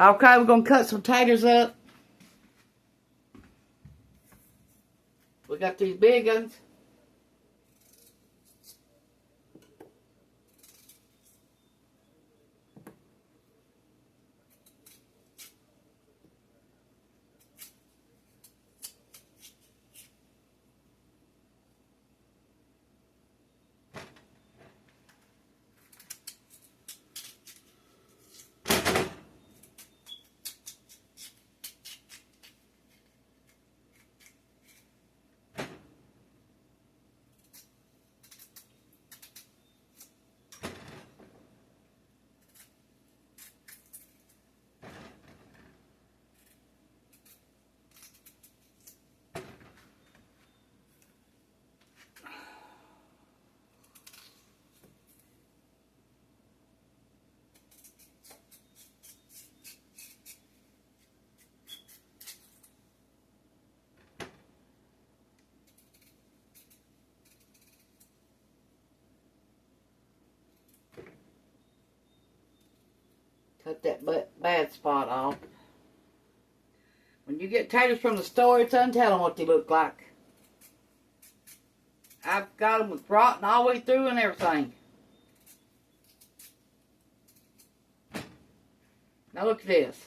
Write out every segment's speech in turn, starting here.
Okay, we're going to cut some taters up. We got these big ones. Cut that bad spot off. When you get taters from the store, it's untelling what they look like. I've got them with rotten all the way through and everything. Now look at this.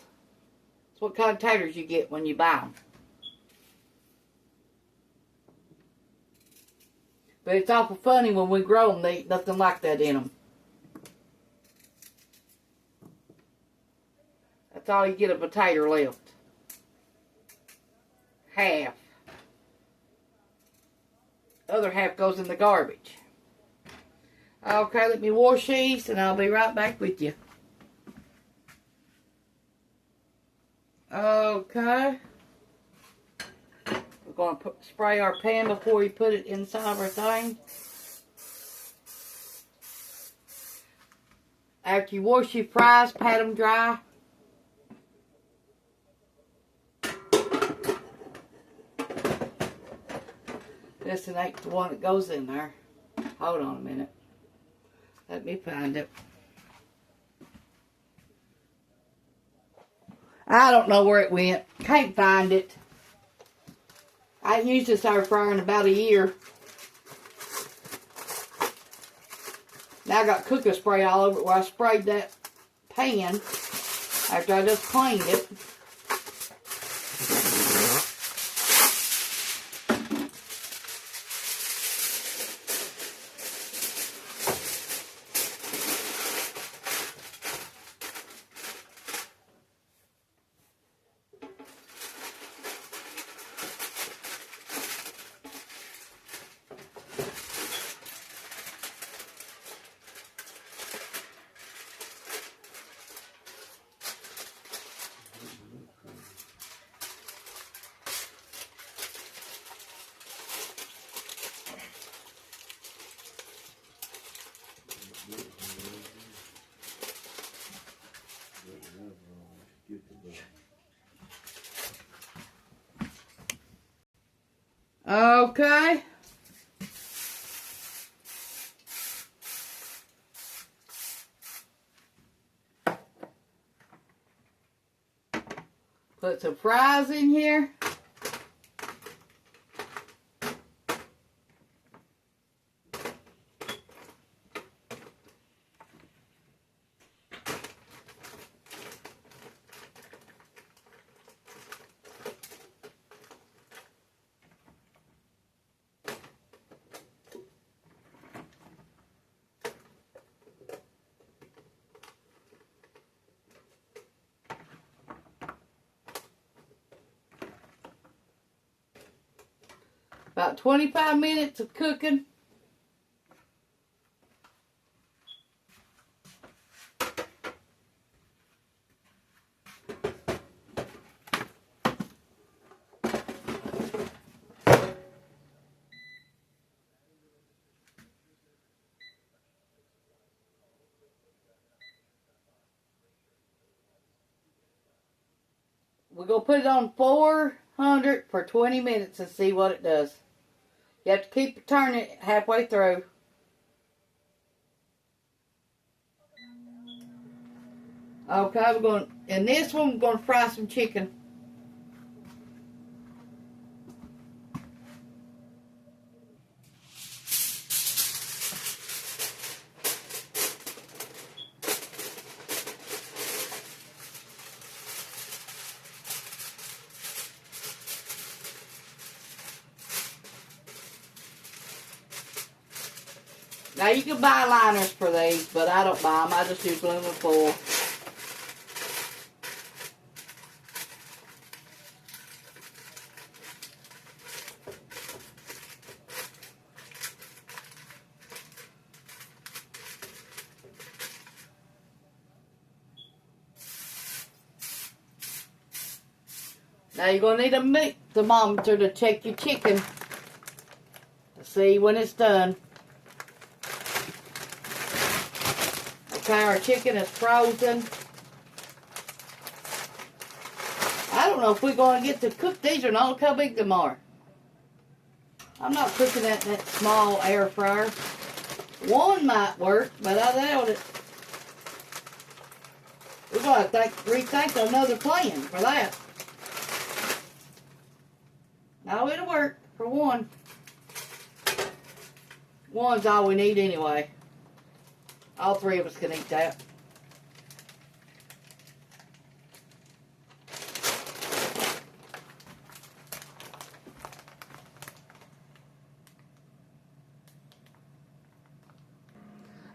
That's what kind of taters you get when you buy them. But it's awful funny when we grow them, they ain't nothing like that in them. That's all you get of a tater left. Half. The other half goes in the garbage. Okay, let me wash these and I'll be right back with you. Okay. We're going to spray our pan before we put it inside of our thing. After you wash your fries, pat them dry. This ain't the one that goes in there. Hold on a minute. Let me find it. I don't know where it went. Can't find it. I ain't used this air fryer in about a year. Now I got cooking spray all over it where I sprayed that pan after I just cleaned it. Okay. Put some fries in here. About 25 minutes of cooking. We're going to put it on 400 for 20 minutes and see what it does. You have to keep turning it halfway through. Okay, we're going, in this one, we're going to fry some chicken. Now you can buy liners for these, but I don't buy them. I just use aluminum foil. Now you're going to need a meat thermometer to check your chicken to see when it's done. Okay, our chicken is frozen. I don't know if we're going to get to cook these or not. Look how big they are. I'm not cooking that in that small air fryer. One might work, but I doubt it. We're going to rethink another plan for that. No, it'll work for one. One's all we need anyway. All three of us can eat that.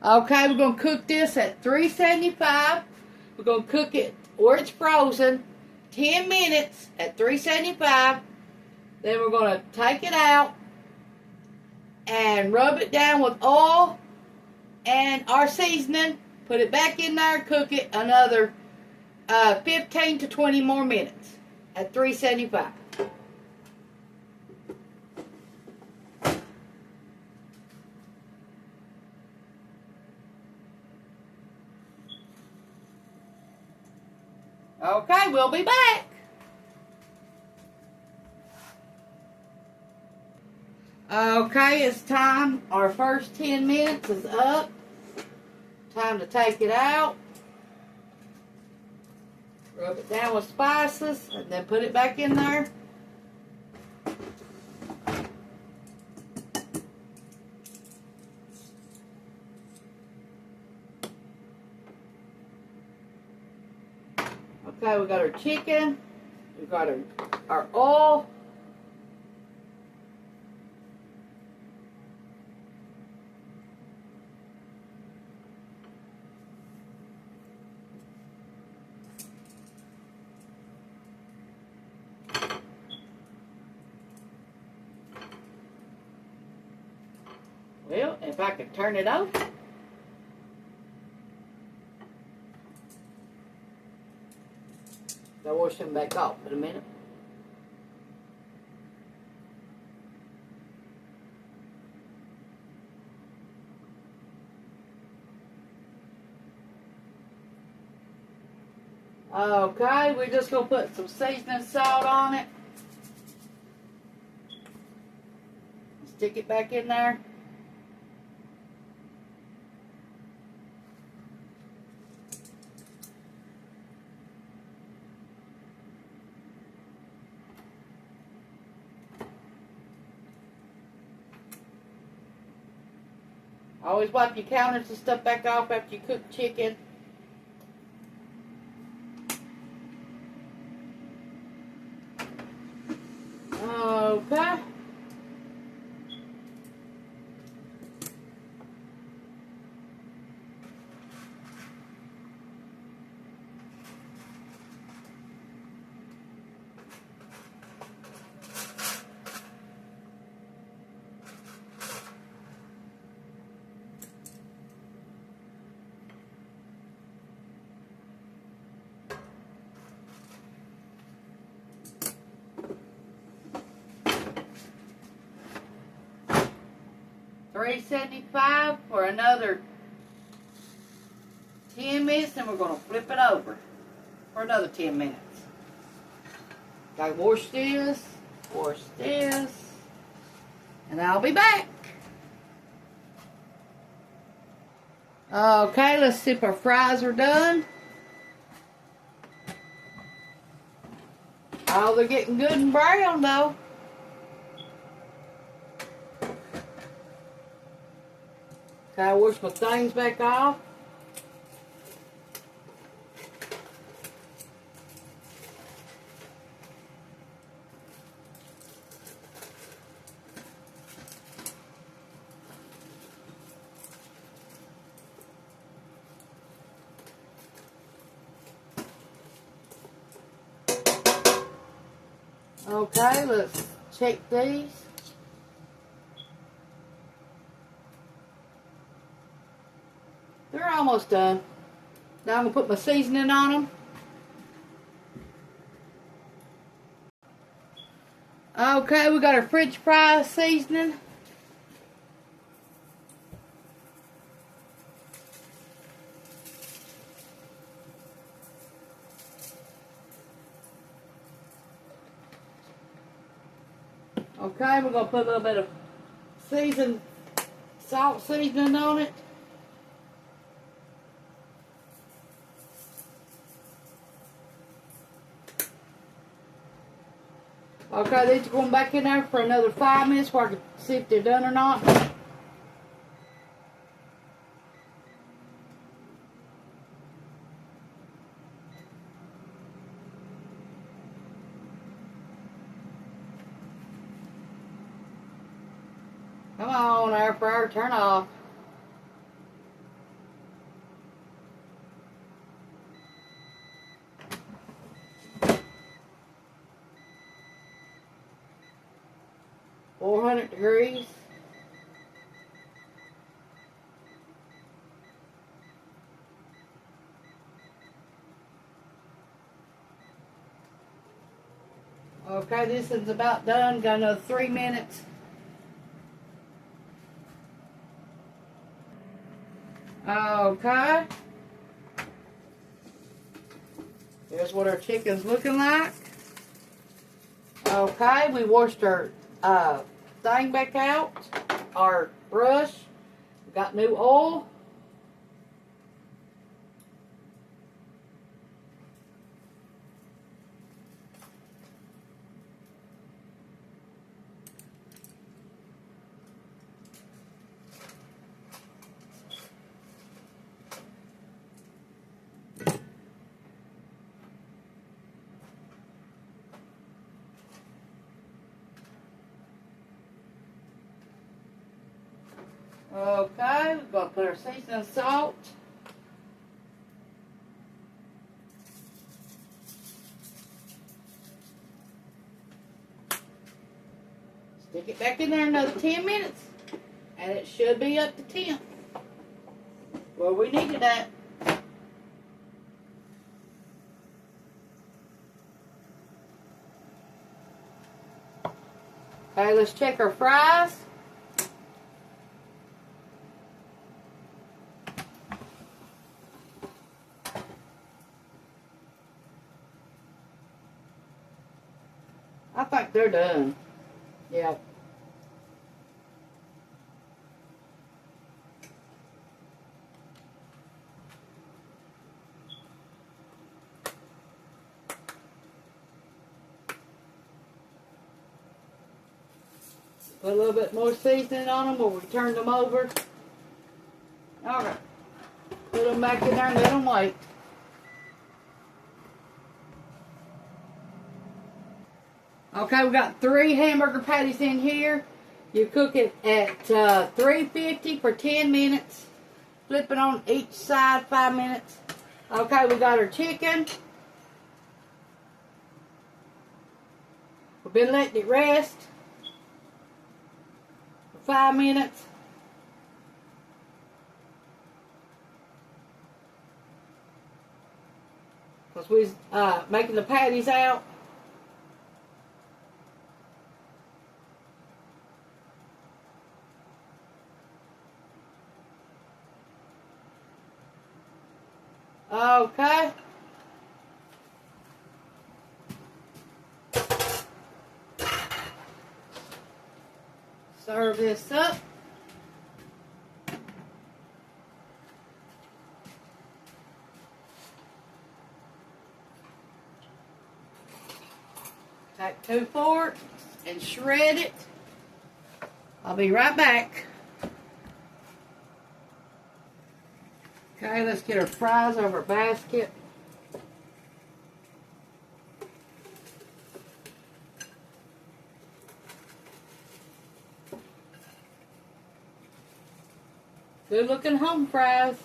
Okay, we're going to cook this at 375. We're going to cook it where it's frozen 10 minutes at 375. Then we're going to take it out and rub it down with oil and our seasoning. Put it back in there, cook it another 15 to 20 more minutes at 375. Okay, we'll be back. Okay, it's time. Our first 10 minutes is up. Time to take it out. Rub it down with spices and then put it back in there. Okay, we got our chicken. We got our oil. Well, if I could turn it off. I'll wash them back off in a minute. Okay, we're just going to put some seasoning salt on it. Stick it back in there. Always wipe your counters and stuff back off after you cook chicken. Okay. $3.75 for another 10 minutes, and we're going to flip it over for another 10 minutes. Gotta wash this, and I'll be back. Okay, let's see if our fries are done. Oh, they're getting good and brown though. Okay, I wash my things back off. Okay, let's check these. They're almost done. Now I'm going to put my seasoning on them. Okay, we got our French fry seasoning. Okay, we're going to put a little bit of salt seasoning on it. Okay, these are going back in there for another 5 minutes before I can see if they're done or not. Come on, air fryer, turn off. $400. Okay, this is about done. Got another 3 minutes. Okay. Here's what our chicken's looking like. Okay, we washed our thing back out. Our brush. We got new oil. Okay, we're going to put our seasoning salt. Stick it back in there another 10 minutes. And it should be up to 10. Where we needed that. Okay, let's check our fries. I think they're done. Yeah. Put a little bit more seasoning on them when we turned them over. Alright. Put them back in there and let them wait. Okay, we got 3 hamburger patties in here. You cook it at 350 for 10 minutes. Flip it on each side 5 minutes. Okay, we got our chicken. We've been letting it rest for 5 minutes. Because we was making the patties out. Okay. Serve this up. Take 2 forks and shred it. I'll be right back. Okay, let's get our fries over our basket. Good looking home fries.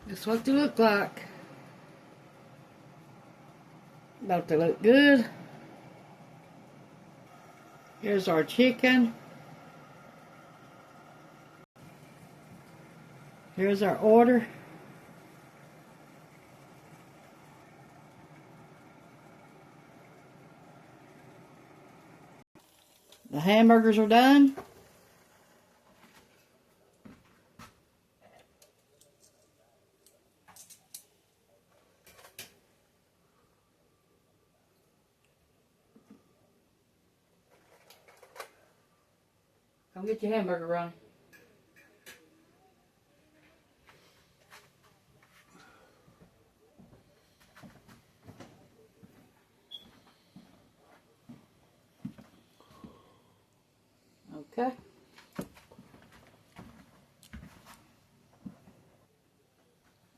That's what they look like. About to look good. Here's our chicken. Here's our order. The hamburgers are done. Come get your hamburger, Ronnie. Okay.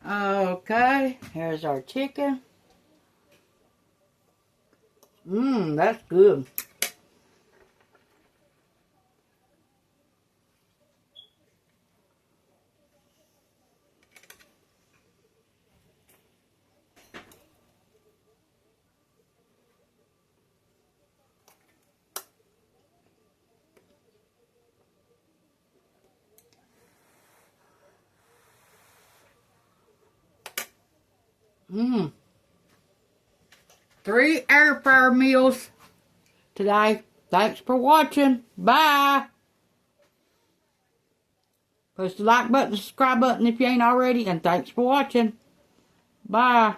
Okay, here's our chicken. That's good. Mmm. 3 air fryer meals today. Thanks for watching. Bye. Push the like button, the subscribe button if you ain't already, and thanks for watching. Bye.